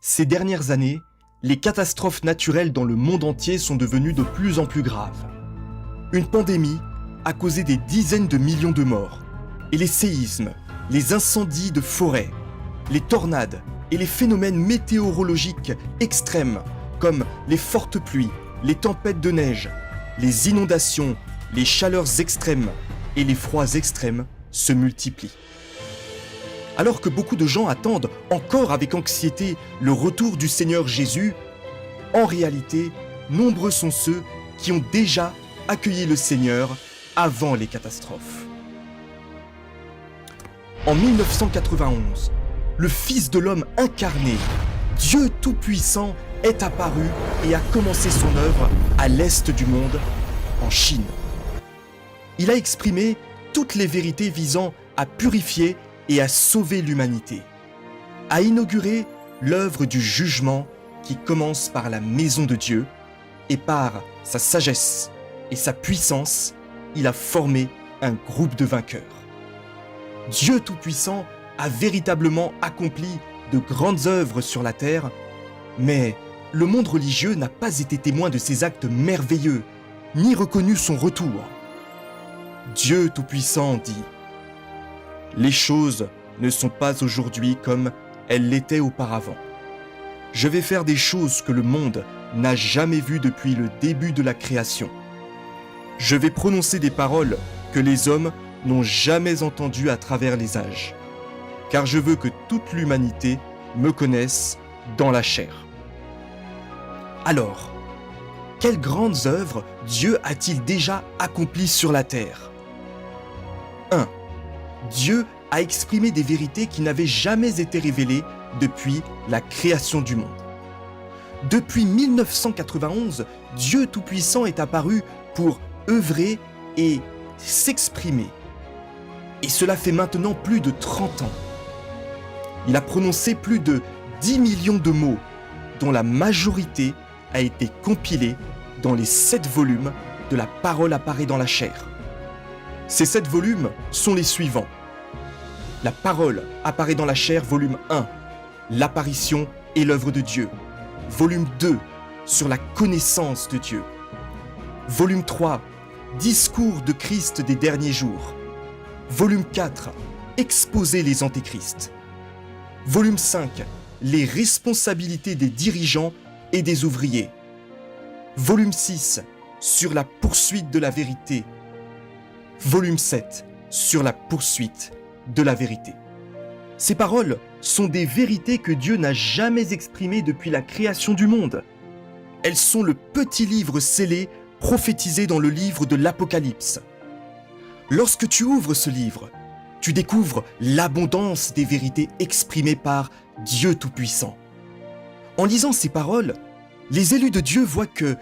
Ces dernières années, les catastrophes naturelles dans le monde entier sont devenues de plus en plus graves. Une pandémie a causé des dizaines de millions de morts, et les séismes, les incendies de forêt, les tornades et les phénomènes météorologiques extrêmes comme les fortes pluies, les tempêtes de neige, les inondations, les chaleurs extrêmes et les froids extrêmes se multiplient. Alors que beaucoup de gens attendent encore avec anxiété le retour du Seigneur Jésus, en réalité, nombreux sont ceux qui ont déjà accueilli le Seigneur avant les catastrophes. En 1991, le Fils de l'homme incarné, Dieu Tout-Puissant, est apparu et a commencé son œuvre à l'est du monde, en Chine. Il a exprimé toutes les vérités visant à purifier et à sauver l'humanité, a inauguré l'œuvre du jugement qui commence par la maison de Dieu, et par sa sagesse et sa puissance, il a formé un groupe de vainqueurs. Dieu Tout-Puissant a véritablement accompli de grandes œuvres sur la terre, mais le monde religieux n'a pas été témoin de ces actes merveilleux, ni reconnu son retour. Dieu Tout-Puissant dit « Les choses ne sont pas aujourd'hui comme elles l'étaient auparavant. Je vais faire des choses que le monde n'a jamais vues depuis le début de la création. Je vais prononcer des paroles que les hommes n'ont jamais entendues à travers les âges, car je veux que toute l'humanité me connaisse dans la chair. » Alors, quelles grandes œuvres Dieu a-t-il déjà accomplies sur la terre ? 1. Dieu a exprimé des vérités qui n'avaient jamais été révélées depuis la création du monde. Depuis 1991, Dieu Tout-Puissant est apparu pour œuvrer et s'exprimer. Et cela fait maintenant plus de 30 ans. Il a prononcé plus de 10 millions de mots, dont la majorité a été compilée dans les 7 volumes de la parole apparaît dans la chair. Ces 7 volumes sont les suivants. La parole apparaît dans la chair, volume 1, l'apparition et l'œuvre de Dieu. Volume 2, sur la connaissance de Dieu. Volume 3, discours de Christ des derniers jours. Volume 4, exposer les antéchrists. Volume 5, les responsabilités des dirigeants et des ouvriers. Volume 6, sur la poursuite de la vérité. Volume 7, sur la poursuite de la vérité. Ces paroles sont des vérités que Dieu n'a jamais exprimées depuis la création du monde. Elles sont le petit livre scellé prophétisé dans le livre de l'Apocalypse. Lorsque tu ouvres ce livre, tu découvres l'abondance des vérités exprimées par Dieu Tout-Puissant. En lisant ces paroles, les élus de Dieu voient que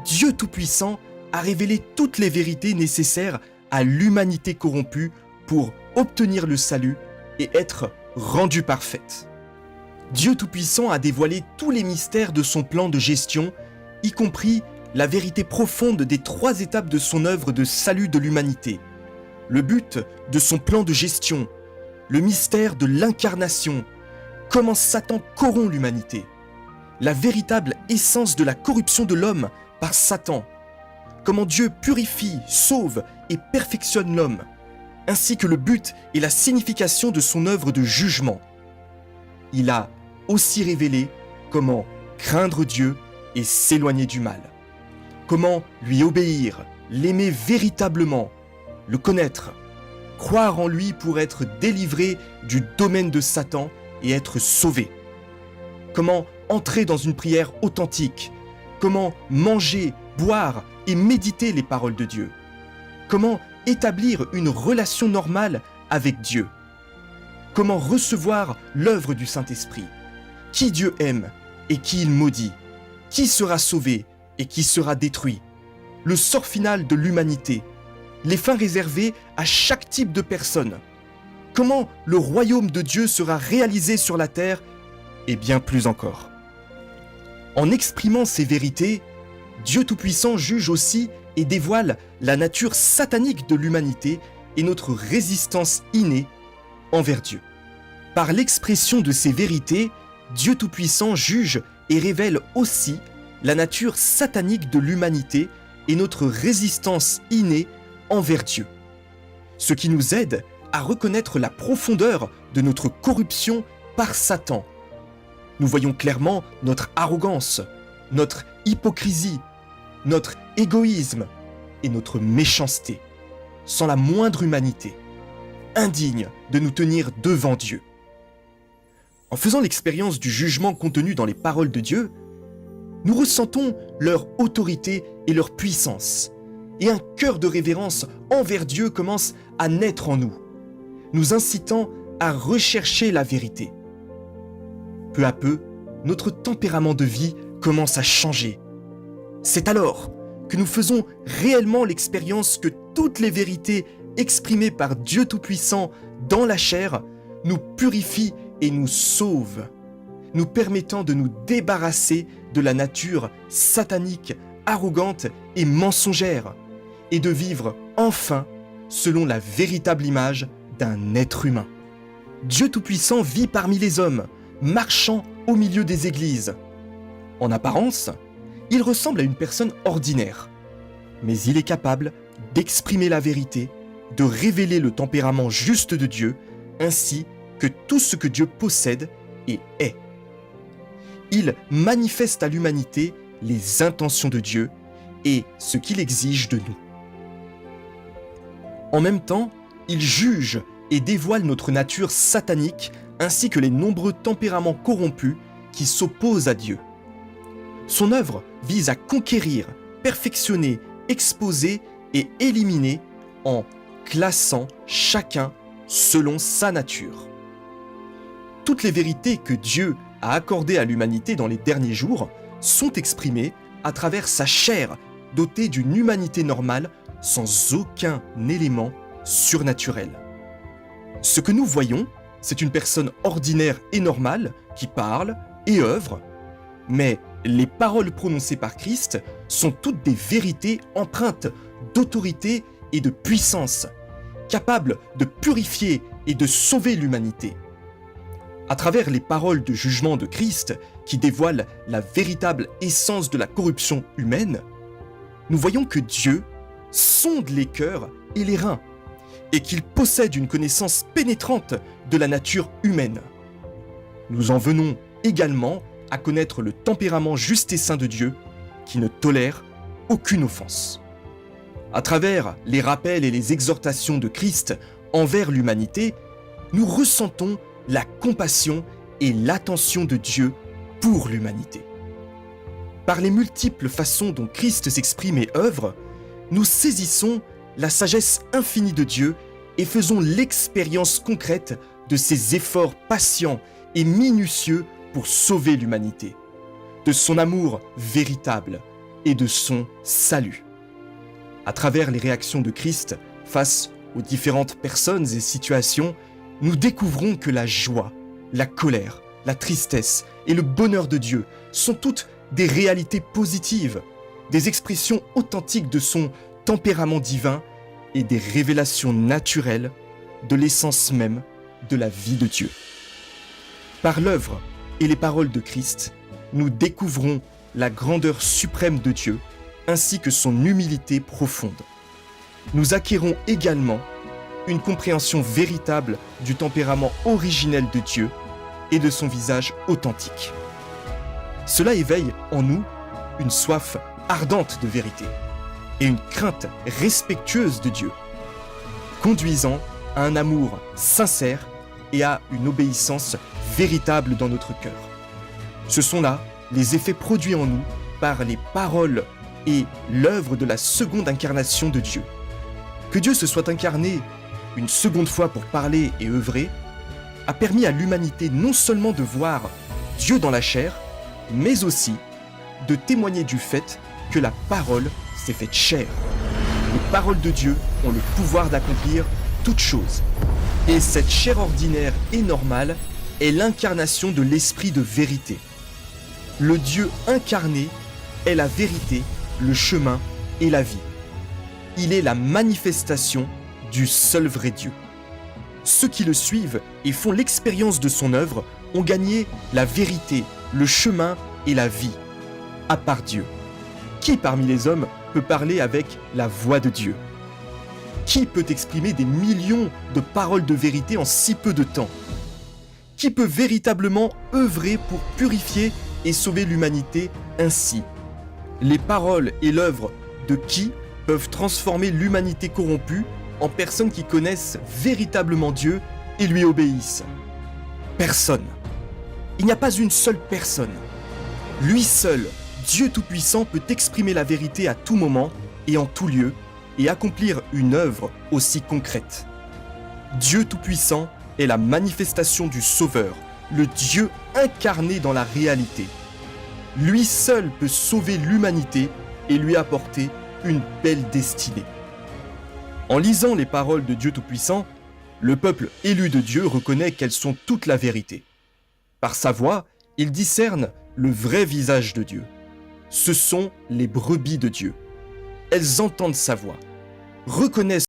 Dieu Tout-Puissant a révélé toutes les vérités nécessaires à l'humanité corrompue pour obtenir le salut et être rendue parfaite. Dieu Tout-Puissant a dévoilé tous les mystères de son plan de gestion, y compris la vérité profonde des 3 étapes de son œuvre de salut de l'humanité, le but de son plan de gestion, le mystère de l'incarnation, comment Satan corrompt l'humanité, la véritable essence de la corruption de l'homme par Satan, comment Dieu purifie, sauve et perfectionne l'homme, ainsi que le but et la signification de son œuvre de jugement. Il a aussi révélé comment craindre Dieu et s'éloigner du mal, comment lui obéir, l'aimer véritablement, le connaître, croire en lui pour être délivré du domaine de Satan et être sauvé, comment entrer dans une prière authentique, comment manger, boire et méditer les paroles de Dieu, comment établir une relation normale avec Dieu, comment recevoir l'œuvre du Saint-Esprit, qui Dieu aime et qui il maudit, qui sera sauvé et qui sera détruit, le sort final de l'humanité, les fins réservées à chaque type de personne, comment le royaume de Dieu sera réalisé sur la terre et bien plus encore. En exprimant ces vérités, Dieu Tout-Puissant juge aussi et dévoile la nature satanique de l'humanité et notre résistance innée envers Dieu. Par l'expression de ces vérités, Dieu Tout-Puissant juge et révèle aussi la nature satanique de l'humanité et notre résistance innée envers Dieu. Ce qui nous aide à reconnaître la profondeur de notre corruption par Satan. Nous voyons clairement notre arrogance, notre hypocrisie, notre égoïsme et notre méchanceté, sans la moindre humanité, indignes de nous tenir devant Dieu. En faisant l'expérience du jugement contenu dans les paroles de Dieu, nous ressentons leur autorité et leur puissance, et un cœur de révérence envers Dieu commence à naître en nous, nous incitant à rechercher la vérité. Peu à peu, notre tempérament de vie commence à changer. C'est alors que nous faisons réellement l'expérience que toutes les vérités exprimées par Dieu Tout-Puissant dans la chair nous purifient et nous sauvent, nous permettant de nous débarrasser de la nature satanique, arrogante et mensongère, et de vivre enfin selon la véritable image d'un être humain. Dieu Tout-Puissant vit parmi les hommes, marchant au milieu des églises. En apparence, il ressemble à une personne ordinaire, mais il est capable d'exprimer la vérité, de révéler le tempérament juste de Dieu, ainsi que tout ce que Dieu possède et est. Il manifeste à l'humanité les intentions de Dieu et ce qu'il exige de nous. En même temps, il juge et dévoile notre nature satanique ainsi que les nombreux tempéraments corrompus qui s'opposent à Dieu. Son œuvre vise à conquérir, perfectionner, exposer et éliminer en classant chacun selon sa nature. Toutes les vérités que Dieu a accordées à l'humanité dans les derniers jours sont exprimées à travers sa chair, dotée d'une humanité normale sans aucun élément surnaturel. Ce que nous voyons, c'est une personne ordinaire et normale qui parle et œuvre, mais les paroles prononcées par Christ sont toutes des vérités empreintes d'autorité et de puissance, capables de purifier et de sauver l'humanité. À travers les paroles de jugement de Christ, qui dévoilent la véritable essence de la corruption humaine, nous voyons que Dieu sonde les cœurs et les reins, et qu'il possède une connaissance pénétrante de la nature humaine. Nous en venons également à connaître le tempérament juste et saint de Dieu, qui ne tolère aucune offense. À travers les rappels et les exhortations de Christ envers l'humanité, nous ressentons la compassion et l'attention de Dieu pour l'humanité. Par les multiples façons dont Christ s'exprime et œuvre, nous saisissons la sagesse infinie de Dieu et faisons l'expérience concrète de ses efforts patients et minutieux pour sauver l'humanité, de son amour véritable et de son salut. À travers les réactions de Christ face aux différentes personnes et situations, nous découvrons que la joie, la colère, la tristesse et le bonheur de Dieu sont toutes des réalités positives, des expressions authentiques de son tempérament divin et des révélations naturelles de l'essence même de la vie de Dieu. Par l'œuvre et les paroles de Christ, nous découvrons la grandeur suprême de Dieu ainsi que son humilité profonde. Nous acquérons également une compréhension véritable du tempérament originel de Dieu et de son visage authentique. Cela éveille en nous une soif ardente de vérité et une crainte respectueuse de Dieu, conduisant à un amour sincère et à une obéissance véritable dans notre cœur. Ce sont là les effets produits en nous par les paroles et l'œuvre de la seconde incarnation de Dieu. Que Dieu se soit incarné une seconde fois pour parler et œuvrer a permis à l'humanité non seulement de voir Dieu dans la chair, mais aussi de témoigner du fait que la parole s'est faite chair. Les paroles de Dieu ont le pouvoir d'accomplir toutes choses. Et cette chair ordinaire et normale est l'incarnation de l'esprit de vérité. Le Dieu incarné est la vérité, le chemin et la vie. Il est la manifestation du seul vrai Dieu. Ceux qui le suivent et font l'expérience de son œuvre ont gagné la vérité, le chemin et la vie, à part Dieu. Qui parmi les hommes peut parler avec la voix de Dieu? Qui peut exprimer des millions de paroles de vérité en si peu de temps? Qui peut véritablement œuvrer pour purifier et sauver l'humanité ainsi? Les paroles et l'œuvre de qui peuvent transformer l'humanité corrompue en personnes qui connaissent véritablement Dieu et lui obéissent? Personne. Il n'y a pas une seule personne. Lui seul, Dieu Tout-Puissant, peut exprimer la vérité à tout moment et en tout lieu et accomplir une œuvre aussi concrète. Dieu Tout-Puissant est la manifestation du Sauveur, le Dieu incarné dans la réalité. Lui seul peut sauver l'humanité et lui apporter une belle destinée. En lisant les paroles de Dieu Tout-Puissant, le peuple élu de Dieu reconnaît qu'elles sont toute la vérité. Par sa voix, il discerne le vrai visage de Dieu. Ce sont les brebis de Dieu. Elles entendent sa voix, reconnaissent